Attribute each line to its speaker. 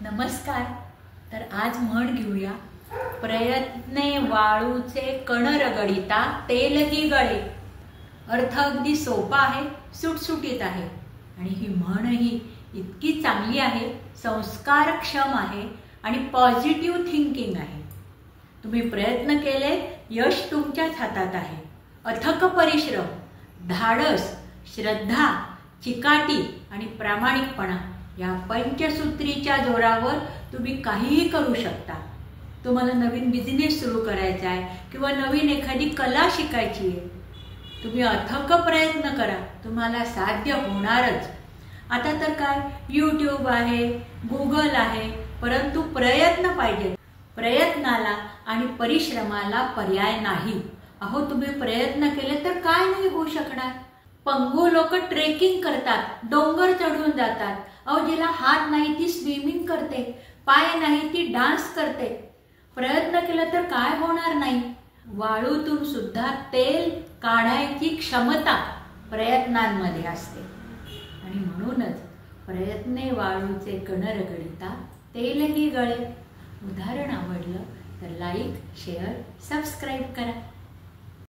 Speaker 1: नमस्कार। तर आज म्हण घेऊया, प्रयत्ने वाळूचे कण रगडिता तेलही गळे। अर्थ अगदी सोपा आहे, सुटसुटीत आहे आणि ही म्हणही इतकी चांगली आहे, संस्कारक्षम आहे आणि पॉझिटिव्ह थिंकिंग आहे। तुम्ही प्रयत्न केले, यश तुमच्याच हातात आहे। अथक परिश्रम, धाडस, श्रद्धा, चिकाटी आणि प्रामाणिकपणा या पंचसूत्रीच्या जोरावर तुम्ही काहीही करू शकता। तुम्हाला नवीन बिझनेस सुरू करायचा आहे किंवा नवीन एखादी कला शिकायची आहे, तुम्ही अथक प्रयत्न करा, तुम्हाला साध्य होणारच। आता तर काय YouTube आहे, Google आहे, परंतु प्रयत्न पाहिजे। प्रयत्नाला आणि परिश्रमाला पर्याय नाही। अहो, तुम्ही प्रयत्न केले तर काय नाही होऊ शकणार। पंगू लोक ट्रेकिंग करतात, डोंगर चढून जातात। अहो, जिला हात नाही ती स्विमिंग करते, पाय नाही ती डान्स करते। प्रयत्न केला तर काय होणार नाही। वाळूतून सुद्धा तेल काढायची क्षमता प्रयत्नांमध्ये असते आणि म्हणूनच प्रयत्ने वाळूचे कण रगडिता तेलही गळे। उदाहरण आवडलं तर लाईक, शेअर, सबस्क्राईब करा।